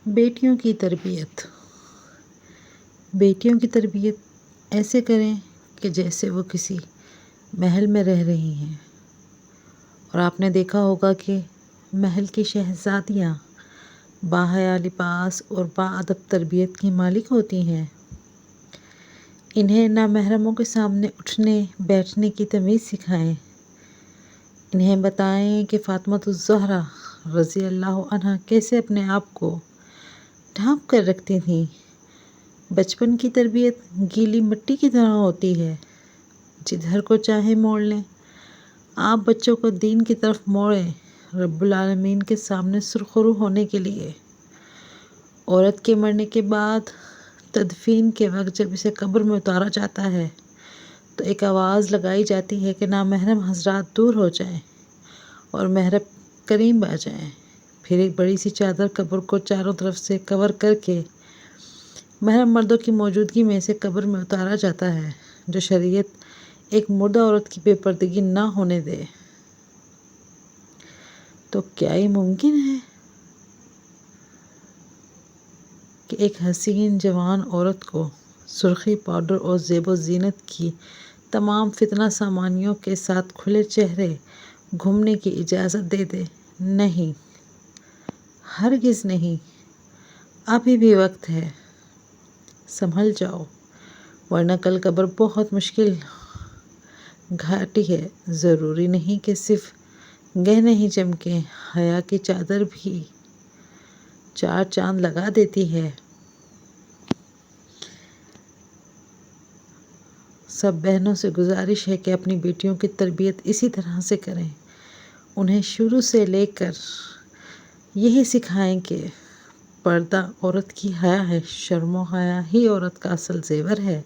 بیٹیوں کی تربیت۔ بیٹیوں کی تربیت ایسے کریں کہ جیسے وہ کسی محل میں رہ رہی ہیں، اور آپ نے دیکھا ہوگا کہ محل کی شہزادیاں باحیا لباس اور باادب تربیت کی مالک ہوتی ہیں۔ انہیں نامحرموں کے سامنے اٹھنے بیٹھنے کی تمیز سکھائیں۔ انہیں بتائیں کہ فاطمۃ الزہرا رضی اللہ عنہا کیسے اپنے آپ کو ڈھانپ کر رکھتی تھیں۔ بچپن کی تربیت گیلی مٹی کی طرح ہوتی ہے، جدھر کو چاہے موڑ لیں۔ آپ بچوں کو دین کی طرف موڑیں، رب العالمین کے سامنے سرخرو ہونے کے لیے۔ عورت کے مرنے کے بعد تدفین کے وقت جب اسے قبر میں اتارا جاتا ہے تو ایک آواز لگائی جاتی ہے کہ نامحرم حضرات دور ہو جائیں اور محرم قریب آ جائیں۔ پھر ایک بڑی سی چادر قبر کو چاروں طرف سے کور کر کے محرم مردوں کی موجودگی میں اسے قبر میں اتارا جاتا ہے، جو شریعت ایک مردہ عورت کی بے پردگی نہ ہونے دے۔ تو کیا یہ ممکن ہے کہ ایک حسین جوان عورت کو سرخی پاؤڈر اور زیب و زینت کی تمام فتنہ سامانیوں کے ساتھ کھلے چہرے گھومنے کی اجازت دے دے؟ نہیں، ہرگز نہیں۔ ابھی بھی وقت ہے، سنبھل جاؤ، ورنہ کل قبر بہت مشکل گھاٹی ہے۔ ضروری نہیں کہ صرف گہنے ہی چمکیں، حیا کی چادر بھی چار چاند لگا دیتی ہے۔ سب بہنوں سے گزارش ہے کہ اپنی بیٹیوں کی تربیت اسی طرح سے کریں۔ انہیں شروع سے لے کر یہی سکھائیں کہ پردہ عورت کی حیا ہے، شرم و حیا ہی عورت کا اصل زیور ہے۔